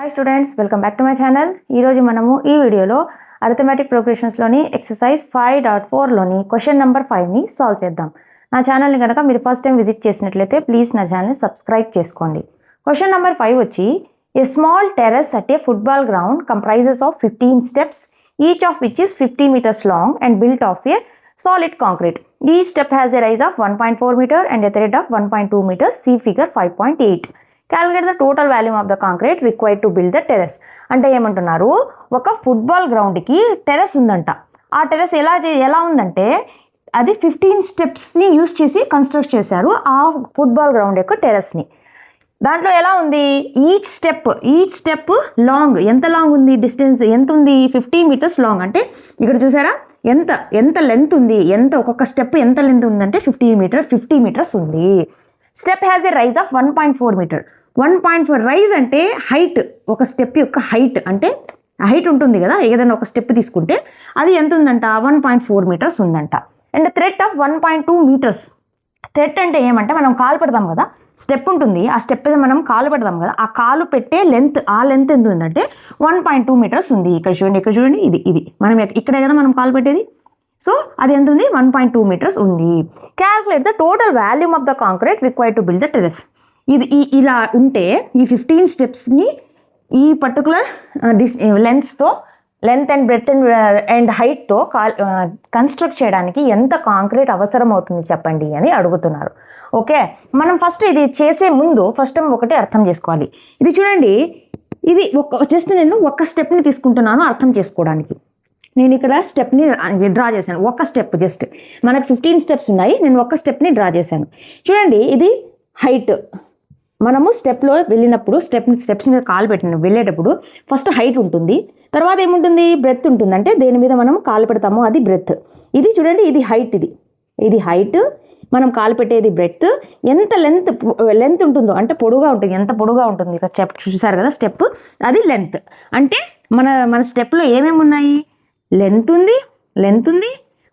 Hi students, welcome back to my channel. ఈరోజు మనము ఈ వీడియోలో అరిథమెటిక్ ప్రోగ్రెషన్స్లోని ఎక్సర్సైజ్ 5.4లోని క్వశ్చన్ నెంబర్ 5ని సాల్వ్ చేద్దాం. నా ఛానల్ని కనుక మీరు ఫస్ట్ టైం విజిట్ చేసినట్లయితే ప్లీజ్ నా ఛానల్ని సబ్స్క్రైబ్ చేసుకోండి. క్వశ్చన్ నెంబర్ 5 వచ్చి a small terrace at a football ground comprises of 15 steps, each of which is 50 meters long and built of a solid concrete. Each step has a rise of 1.4 meter and a thread of 1.2 meters. See figure 5.8. Calculate the total volume of the concrete required to build the terrace. అంటే ఏమంటున్నారు, ఒక football గ్రౌండ్కి terrace ఉందంట. ఆ terrace ఎలా ఉందంటే అది 15 స్టెప్స్ని use చేసి కన్స్ట్రక్ట్ చేశారు ఆ ఫుట్బాల్ గ్రౌండ్ యొక్క టెర్రస్ని. దాంట్లో ఎలా ఉంది, ఈచ్ స్టెప్ లాంగ్, ఎంత లాంగ్ ఉంది, డిస్టెన్స్ ఎంత ఉంది, 50 meters లాంగ్. అంటే ఇక్కడ చూసారా ఎంత లెంత్ ఉంది, ఒక్కొక్క స్టెప్ ఎంత లెంత్ ఉందంటే 50 meters ఉంది. Step has a rise of 1.4 meter. 1.4 rise అంటే హైట్, ఒక స్టెప్ యొక్క హైట్ అంటే హైట్ ఉంటుంది కదా, ఏదైనా ఒక స్టెప్ తీసుకుంటే అది ఎంత ఉందంట, 1.4 meters ఉందంట. And thread of 1.2 meters. Thread అంటే ఏమంటే మనం కాలు పెడతాం కదా, స్టెప్ ఉంటుంది, ఆ స్టెప్ మీద మనం కాలు పెడతాం కదా, ఆ కాలు పెట్టే లెంత్, ఆ లెంత్ ఎంత ఉందంటే 1.2 meters ఉంది. ఇక్కడ చూడండి ఇది మనం ఇక్కడే కదా మనం కాలు పెట్టేది, సో అది ఎంత ఉంది, 1.2 meters ఉంది. Calculate the total volume of the concrete required to build the terrace. ఇది ఇలా ఉంటే ఈ 15 స్టెప్స్ని ఈ particular length and breadth and హైట్తో కన్స్ట్రక్ట్ చేయడానికి ఎంత కాంక్రీట్ అవసరం అవుతుంది చెప్పండి అని అడుగుతున్నారు. ఓకే, మనం ఫస్ట్ ఇది చేసే ముందు ఫస్ట్ ఒకటి అర్థం చేసుకోవాలి. ఇది చూడండి, ఇది జస్ట్ నేను ఒక స్టెప్ని తీసుకుంటున్నాను అర్థం చేసుకోవడానికి. నేను ఇక్కడ స్టెప్ని డ్రా చేశాను, ఒక స్టెప్, జస్ట్ మనకు 15 steps ఉన్నాయి, నేను ఒక స్టెప్ని డ్రా చేశాను. చూడండి, ఇది హైట్. మనము స్టెప్లో వెళ్ళినప్పుడు స్టెప్స్ మీద కాలు పెట్టిన వెళ్ళేటప్పుడు ఫస్ట్ హైట్ ఉంటుంది, తర్వాత ఏముంటుంది, బ్రెత్ ఉంటుంది. అంటే దేని మీద మనం కాలు పెడతామో అది బ్రెత్. ఇది చూడండి, ఇది హైట్, మనం కాలు పెట్టేది బ్రెత్. ఎంత లెంత్ ఉంటుందో అంటే పొడుగా ఉంటుంది, ఎంత పొడుగా ఉంటుంది, ఇక్కడ స్టెప్ చూసారు కదా, స్టెప్ అది లెంత్. అంటే మన స్టెప్లో ఏమేమి ఉన్నాయి, లెంత్ ఉంది,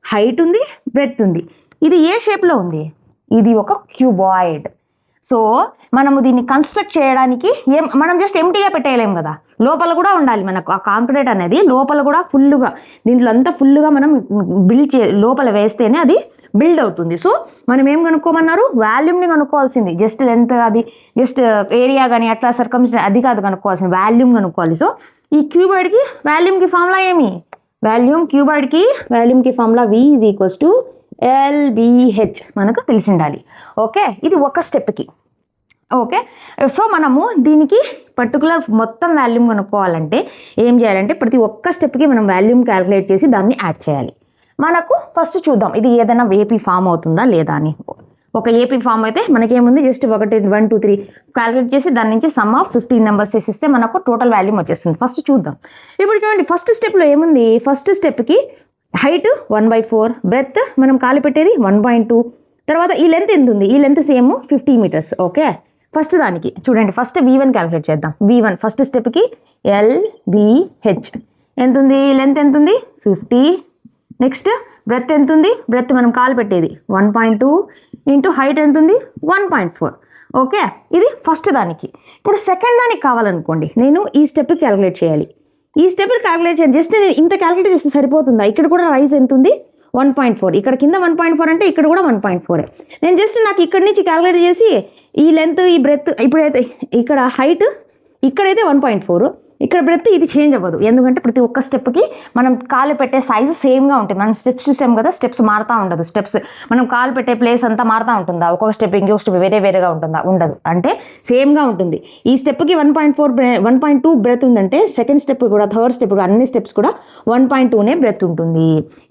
హైట్ ఉంది, బ్రెత్ ఉంది. ఇది ఏ షేప్లో ఉంది, ఇది ఒక క్యూబాయిడ్. సో మనము దీన్ని కన్స్ట్రక్ట్ చేయడానికి మనం జస్ట్ ఎంటీగా పెట్టేయలేము కదా, లోపల కూడా ఉండాలి మనకు ఆ కాంక్రీట్ అనేది, లోపల కూడా ఫుల్గా, దీంట్లో అంతా ఫుల్గా మనం లోపల వేస్తేనే అది బిల్డ్ అవుతుంది. సో మనం ఏం కనుక్కోమన్నారు, వాల్యూమ్ని కనుక్కోవాల్సింది. జస్ట్ లెంత్, అది జస్ట్ ఏరియా కానీ అట్లా సర్కమ్స్టెన్స్ అది కాదు కనుక్కోవాల్సింది, వాల్యూమ్ కనుక్కోవాలి. సో ఈ క్యూబాయిడ్కి వాల్యూమ్కి ఫార్ములా ఏమి, వాల్యూమ్కి ఫార్ములా V = LBH మనకు తెలిసి ఉండాలి. ఓకే, ఇది ఒక స్టెప్కి. ఓకే, సో మనము దీనికి పర్టికులర్ మొత్తం వాల్యూమ్ కనుక్కోవాలంటే ఏం చేయాలంటే ప్రతి ఒక్క స్టెప్కి మనం వాల్యూమ్ క్యాలిక్యులేట్ చేసి దాన్ని యాడ్ చేయాలి. మనకు ఫస్ట్ చూద్దాం ఇది ఏదైనా ఏపీ ఫామ్ అవుతుందా లేదా అని. ఒక ఏపీ ఫామ్ అయితే మనకేముంది, జస్ట్ 1 2 3 క్యాలిక్యులేట్ చేసి దాని నుంచి సమ్ ఆఫ్ 15 numbers చేసిస్తే మనకు టోటల్ వాల్యూమ్ వచ్చేస్తుంది. ఫస్ట్ చూద్దాం. ఇప్పుడు చూడండి, ఫస్ట్ స్టెప్లో ఏముంది, ఫస్ట్ స్టెప్కి హైట్ 1/4, బ్రెత్ మనం కాలు పెట్టేది 1.2, తర్వాత ఈ లెంత్ ఎంత ఉంది, ఈ length same 50 meters. Okay, first దానికి చూడండి, ఫస్ట్ V1 క్యాలిక్యులేట్ చేద్దాం. V1 ఫస్ట్ స్టెప్కి LBH ఎంత ఉంది, లెంత్ ఎంత ఉంది 50, నెక్స్ట్ బ్రెత్ ఎంత ఉంది, బ్రెత్ మనం కాలు పెట్టేది 1.2 ఇంటూ హైట్ ఎంత ఉంది 1.4. ఓకే, ఇది ఫస్ట్ దానికి. ఇప్పుడు సెకండ్ దానికి కావాలనుకోండి, నేను ఈ స్టెప్ క్యాలిక్యులేట్ చేయాలి. ఈ స్టెప్ క్యాలిక్యులేట్ చేయాలి, జస్ట్ నేను ఇంత క్యాలిక్యులేట్ చేస్తే సరిపోతుందా, ఇక్కడ కూడా రైజ్ ఎంత ఉంది 1.4, ఇక్కడ కింద 1.4 అంటే ఇక్కడ కూడా 1.4. నేను జస్ట్ నాకు ఇక్కడి నుంచి క్యాలిక్యులేట్ చేసి ఈ లెంత్, ఈ బ్రెత్, ఇప్పుడైతే ఇక్కడ హైట్, ఇక్కడైతే 1.4, ఇక్కడ బ్రెత్, ఇది చేంజ్ అవ్వదు. ఎందుకంటే ప్రతి ఒక్క స్టెప్కి మనం కాలు పెట్టే సైజు సేమ్గా ఉంటుంది. మనం స్టెప్స్ చూసాం కదా, స్టెప్స్ మారుతూ ఉండదు. స్టెప్స్ మనం కాలు పెట్టే ప్లేస్ అంతా మారుతూ ఉంటుందా, ఒక్కొక్క స్టెప్ ఇంకొక స్టెప్ వేరేగా ఉంటుందా, ఉండదు. అంటే సేమ్గా ఉంటుంది. ఈ స్టెప్కి 1.2 బ్రెత్ ఉందంటే సెకండ్ స్టెప్ కూడా, థర్డ్ స్టెప్ కూడా, అన్ని స్టెప్స్ కూడా 1.2నే బ్రెత్ ఉంటుంది.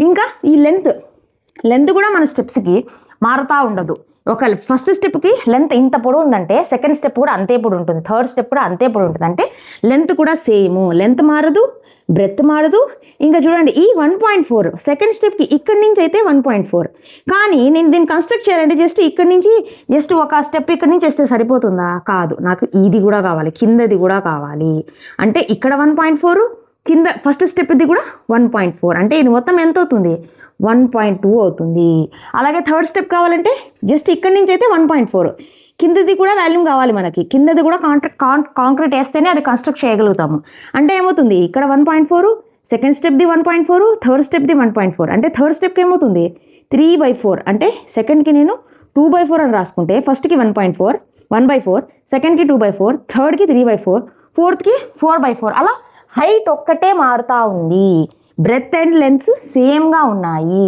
ఇంకా ఈ లెంత్ కూడా మన స్టెప్స్కి మారుతూ ఉండదు. ఒక ఫస్ట్ స్టెప్కి లెంత్ ఇంత పొడవు ఉందంటే సెకండ్ స్టెప్ కూడా అంతే పొడవు ఉంటుంది, థర్డ్ స్టెప్ కూడా అంతే పొడవు ఉంటుంది. అంటే లెంత్ కూడా సేమ్, లెంత్ మారదు, బ్రెత్ మారదు. ఇంకా చూడండి, ఈ 1.4 సెకండ్ స్టెప్కి ఇక్కడి నుంచి అయితే 1.4, కానీ నేను దీన్ని కన్స్ట్రక్ట్ చేయాలంటే జస్ట్ ఇక్కడి నుంచి జస్ట్ ఒక స్టెప్ ఇక్కడి నుంచి వేస్తే సరిపోతుందా, కాదు, నాకు ఇది కూడా కావాలి, కిందది కూడా కావాలి. అంటే ఇక్కడ 1.4, కింద ఫస్ట్ స్టెప్ ఇది కూడా 1.4, అంటే ఇది మొత్తం ఎంత అవుతుంది, 1.2 అవుతుంది. అలాగే థర్డ్ స్టెప్ కావాలంటే జస్ట్ ఇక్కడి నుంచి అయితే 1.4, కిందది కూడా వాల్యూమ్ కావాలి మనకి, కిందది కూడా కాంక్రీట్ వేస్తేనే అది కన్స్ట్రక్ట్ చేయగలుగుతాము. అంటే ఏమవుతుంది, ఇక్కడ 1.4, సెకండ్ స్టెప్ది 1.4, థర్డ్ స్టెప్ది 1.4, అంటే థర్డ్ స్టెప్కి ఏమవుతుంది 3/4, అంటే సెకండ్కి నేను 2/4 అని రాసుకుంటే ఫస్ట్కి 1/4, సెకండ్కి 2/4, థర్డ్కి 3/4, ఫోర్త్కి 4/4, అలా హైట్ ఒక్కటే మారుతూ ఉంది, బ్రెత్ అండ్ లెంత్ సేమ్గా ఉన్నాయి.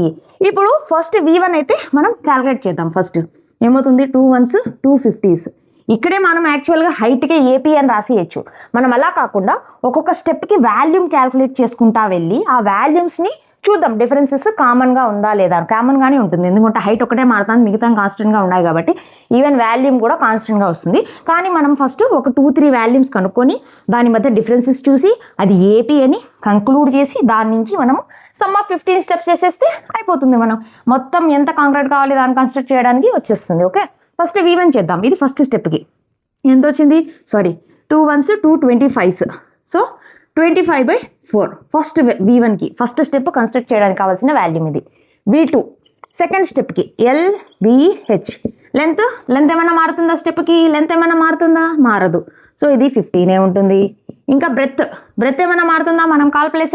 ఇప్పుడు ఫస్ట్ V1 అయితే మనం క్యాలిక్యులేట్ చేద్దాం. ఫస్ట్ ఏమవుతుంది 2 1s 250s. ఇక్కడే మనం యాక్చువల్గా హైట్కే AP అని రాసేయచ్చు. మనం అలా కాకుండా ఒక్కొక్క స్టెప్కి వాల్యూమ్ క్యాలిక్యులేట్ చేసుకుంటా వెళ్ళి ఆ వాల్యూమ్స్ని చూద్దాం, డిఫరెన్సెస్ కామన్గా ఉందా లేదా. కామన్గానే ఉంటుంది, ఎందుకంటే హైట్ ఒకటే మారుతుంది, మిగతా కాన్స్టెంట్గా ఉన్నాయి కాబట్టి ఈవెన్ వాల్యూమ్ కూడా కాన్స్టెంట్గా వస్తుంది. కానీ మనం ఫస్ట్ ఒక 2-3 వాల్యూమ్స్ కనుక్కొని దాని మధ్య డిఫరెన్సెస్ చూసి అది AP అని కంక్లూడ్ చేసి దాని నుంచి మనము సమ్ ఆఫ్ 15 స్టెప్స్ చేసేస్తే అయిపోతుంది. మనం మొత్తం ఎంత కాంక్రీట్ కావాలి దాన్ని కన్స్ట్రక్ట్ చేయడానికి వచ్చేస్తుంది. ఓకే, ఫస్ట్ V1 చేద్దాం. ఇది ఫస్ట్ స్టెప్కి ఎంత వచ్చింది, 2 1s 225s. సో 25/4 ఫస్ట్ V1కి ఫస్ట్ స్టెప్ కన్స్ట్రక్ట్ చేయడానికి కావాల్సిన వాల్యూమ్ ఇది. V2 second స్టెప్కి LBH. లెంత్ ఏమైనా మారుతుందా, స్టెప్కి లెంత్ ఏమైనా మారుతుందా, మారదు. సో ఇది 15 ఉంటుంది. ఇంకా బ్రెత్ ఏమైనా మారుతుందా, మనం కాలు పెట్టే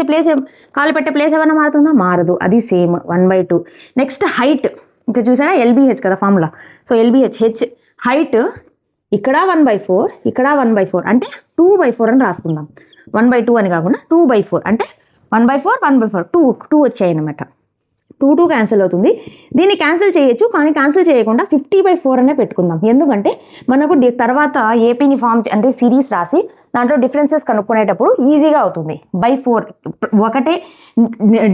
ప్లేస్ ఏమైనా మారుతుందా, మారదు, అది సేమ్ 1/2. నెక్స్ట్ హైట్, ఇక్కడ చూసారా LBH కదా ఫార్ములా. సో LBH హైట్ ఇక్కడ 1/4, ఇక్కడ 1/4, అంటే 2/4 అని రాసుకుందాం. 1/2 అని కాకుండా 2/4, అంటే 1/4 2 వచ్చాయి అనమాట. 2 క్యాన్సిల్ అవుతుంది. దీన్ని క్యాన్సిల్ చేయొచ్చు, కానీ క్యాన్సిల్ చేయకుండా 50/4 అనే పెట్టుకుందాం. ఎందుకంటే మనకు తర్వాత ఏపీని ఫామ్ అంటే సిరీస్ రాసి దాంట్లో డిఫరెన్సెస్ కనుక్కునేటప్పుడు ఈజీగా అవుతుంది. 4 ఒకటే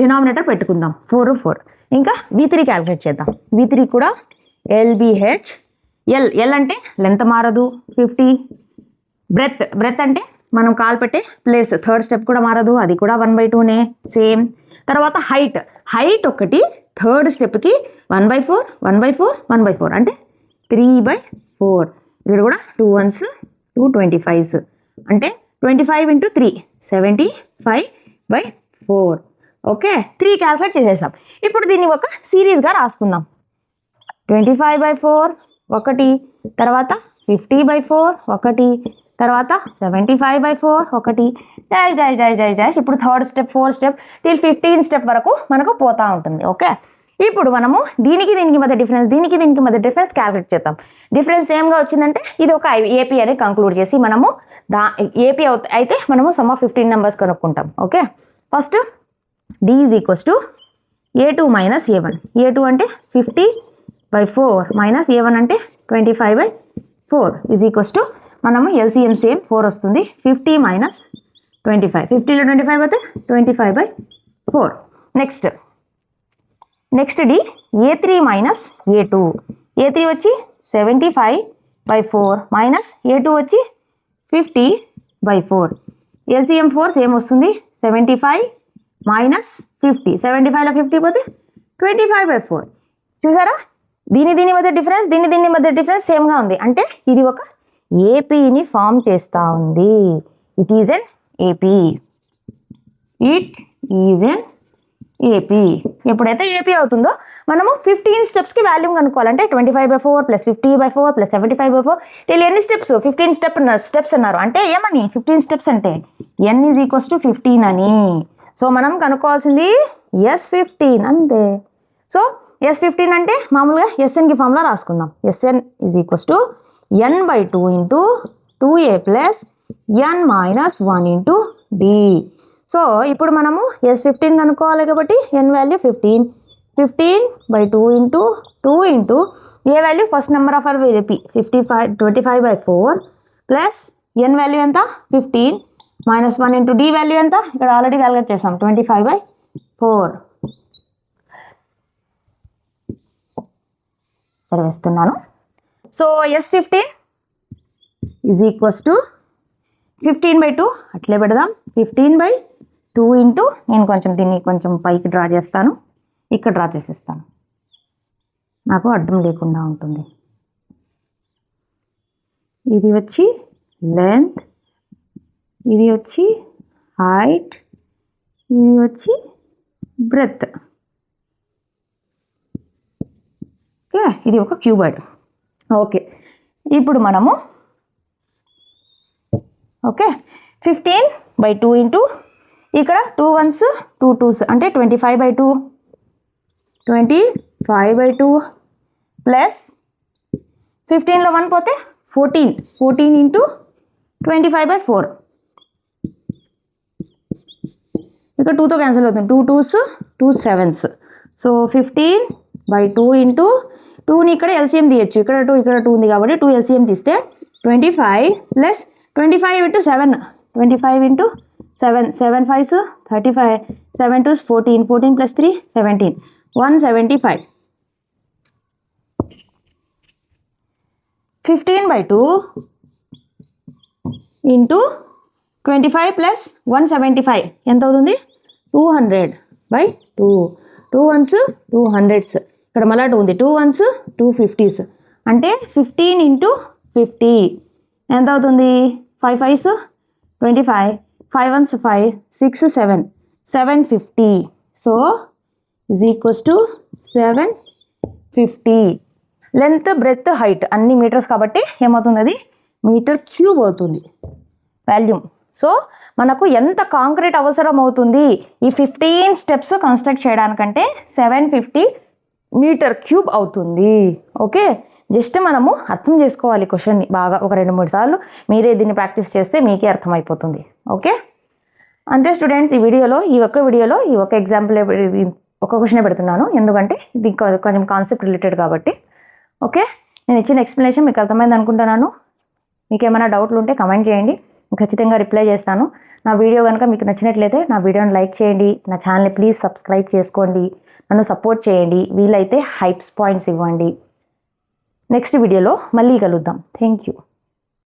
డినామినేటర్ పెట్టుకుందాం, 4. ఇంకా V3 క్యాలిక్యులేట్ చేద్దాం. V3 కూడా LBH. L అంటే లెంత్ మారదు, 50. బ్రెత్ అంటే మనం కాలు పెట్టే ప్లేస్, థర్డ్ స్టెప్ కూడా మారదు, అది కూడా 1/2నే సేమ్. తర్వాత హైట్ ఒకటి, థర్డ్ స్టెప్కి 1/4 అంటే 3/4. ఇక్కడ కూడా 2 1s 225s, అంటే 25 × 3 75/4. ఓకే, 3 క్యాలిక్యులేట్ చేసేసాం. ఇప్పుడు దీన్ని ఒక సిరీస్గా రాసుకుందాం. 25/4 ఒకటి, తర్వాత 50/4 ఒకటి, తర్వాత 75/4 ఒకటి, డాష్. ఇప్పుడు third step, fourth step till 15 step వరకు మనకు పోతూ ఉంటుంది. ఓకే, ఇప్పుడు మనము దీనికి మధ్య డిఫరెన్స్ క్యాలిక్యులేట్ చేద్దాం. డిఫరెన్స్ ఏమ్గా వచ్చిందంటే ఇది ఒక AP అని కంక్లూడ్ చేసి మనము AP అయితే మనము సమ్ ఆఫ్ 15 నెంబర్స్ కనుక్కుంటాం. Okay, first D = A2 - A1. A2 అంటే 50/4 మైనస్ A1 అంటే 25/4 = మనము LCM సేమ్ 4 వస్తుంది. 50 - 25, 50లో 25 అయితే 25/4. Next D A3 - A2. A3 వచ్చి 75/4 మైనస్ A2 వచ్చి 50/4. LCM 4 సేమ్ వస్తుంది. 75 - 50, 75లో 50 పోతే 25/4. చూసారా, దీని మధ్య డిఫరెన్స్ సేమ్గా ఉంది. అంటే ఇది ఒక ఏపీని ఫామ్ చేస్తూ ఉంది. It is an AP. ఎప్పుడైతే ఏపీ అవుతుందో మనము 15 స్టెప్స్కి వాల్యూమ్ కనుక్కోవాలంటే 25/4 + 50/4 + 75/4 వీళ్ళు ఎన్ని స్టెప్స్, 15 స్టెప్స్ అన్నారు. అంటే ఏమని 15 స్టెప్స్ అంటే n = 15 అని. సో మనం కనుక్కోవాల్సింది S15 అంతే. సో S15 అంటే మామూలుగా SNకి formula రాసుకుందాం. SN = n/2 × 2a + n - 1 × d. So ఇప్పుడు మనము S15 కనుక్కోవాలి కాబట్టి n value 15. 15/2 × 2 × a value first number of our AP 25/4 plus n value ఎంత 15 - 1 × d వాల్యూ ఎంత, ఇక్కడ ఆల్రెడీ క్యాలిక్యులేట్ చేసాం 25/4. ఇక్కడ వేస్తున్నాను. సో S15 = 15/2 అట్లే పెడదాం. 15/2 × నేను దీన్ని కొంచెం పైకి డ్రా చేస్తాను, ఇక్కడ డ్రా చేసేస్తాను, నాకు అడ్డం లేకుండా ఉంటుంది. ఇది వచ్చి లెంత్, ఇది వచ్చి హైట్, ఇది వచ్చి బ్రెత్. ఓకే, ఇది ఒక క్యూబాయిడ్. ఓకే, ఇప్పుడు మనము ఓకే 15/2 ఇంటూ ఇక్కడ 2 1s 2 2s అంటే 25/2 ప్లస్ 15లో 1 పోతే 14 ఇంటూ 25/4 ఇక్కడ 2తో క్యాన్సిల్ అవుతుంది 2 2s 2 7s సో 15/2 ఇంటూ 2ని ఇక్కడ ఎల్సిఎం తీయచ్చు ఇక్కడ 2 ఉంది కాబట్టి 2 ఎల్సిఎం తీస్తే 25 plus 25 into 7 25 into 7 7 5s 35 7 2s 14 plus 3 17 175 15/2 into 25 plus 175 ఎంత అవుతుంది 200/2 2 1s 200s ఇక్కడ మళ్ళీ 2 ఉంది 2 1s 2 50s అంటే 15 ఇంటూ 50 ఎంత అవుతుంది 5 5s 25 5 1s 5 6 7 750 so is equals to 750 length breath height అన్ని మీటర్స్ కాబట్టి ఏమవుతుంది అది మీటర్ క్యూబ్ అవుతుంది వాల్యూమ్ సో మనకు ఎంత కాంక్రీట్ అవసరం అవుతుంది ఈ 15 స్టెప్స్ కన్స్ట్రక్ట్ చేయడానికంటే 750 మీటర్ క్యూబ్ అవుతుంది ఓకే జస్ట్ మనము అర్థం చేసుకోవాలి క్వశ్చన్ని బాగా ఒక 2-3 సార్లు మీరే దీన్ని ప్రాక్టీస్ చేస్తే మీకే అర్థమైపోతుంది ఓకే అంతే స్టూడెంట్స్ ఈ వీడియోలో ఈ ఒక్క ఎగ్జాంపుల్ ఒక క్వశ్చనే పెడుతున్నాను ఎందుకంటే ఇది కొంచెం కాన్సెప్ట్ రిలేటెడ్ కాబట్టి ఓకే నేను ఇచ్చిన ఎక్స్ప్లెనేషన్ మీకు అర్థమైంది అనుకుంటున్నాను మీకు ఏమైనా డౌట్లు ఉంటే కమెంట్ చేయండి ఖచ్చితంగా రిప్లై చేస్తాను నా వీడియో కనుక మీకు నచ్చినట్లయితే నా వీడియోని లైక్ చేయండి నా ఛానల్ని ప్లీజ్ సబ్స్క్రైబ్ చేసుకోండి నన్ను సపోర్ట్ చేయండి వీలైతే హైప్స్ పాయింట్స్ ఇవ్వండి నెక్స్ట్ వీడియోలో మళ్ళీ కలుద్దాం థ్యాంక్ యూ